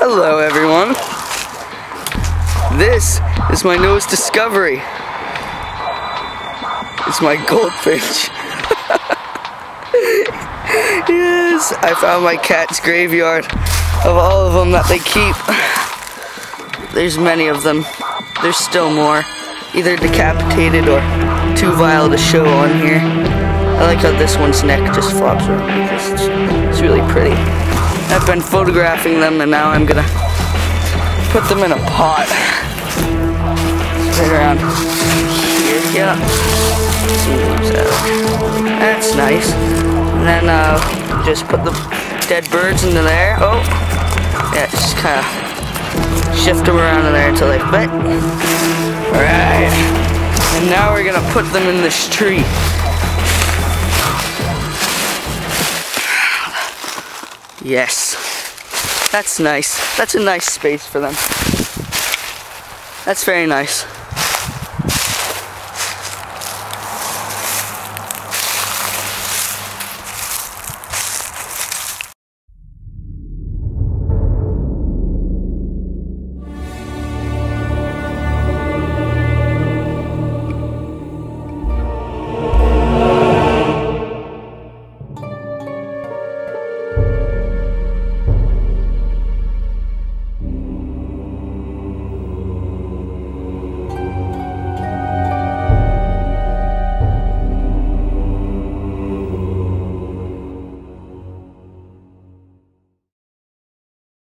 Hello everyone. This is my newest discovery. It's my goldfinch. Yes, I found my cat's graveyard of all of them that they keep. There's many of them. There's still more, either decapitated or too vile to show on here. I like how this one's neck just flops around because it's really pretty. I've been photographing them and now I'm gonna put them in a pot. Right around here, yeah. That's nice. And then just put the dead birds into there. Oh, yeah, just kind of shift them around in there until they fit. Alright, and now we're gonna put them in this tree. Yes, that's nice. That's a nice space for them. That's very nice.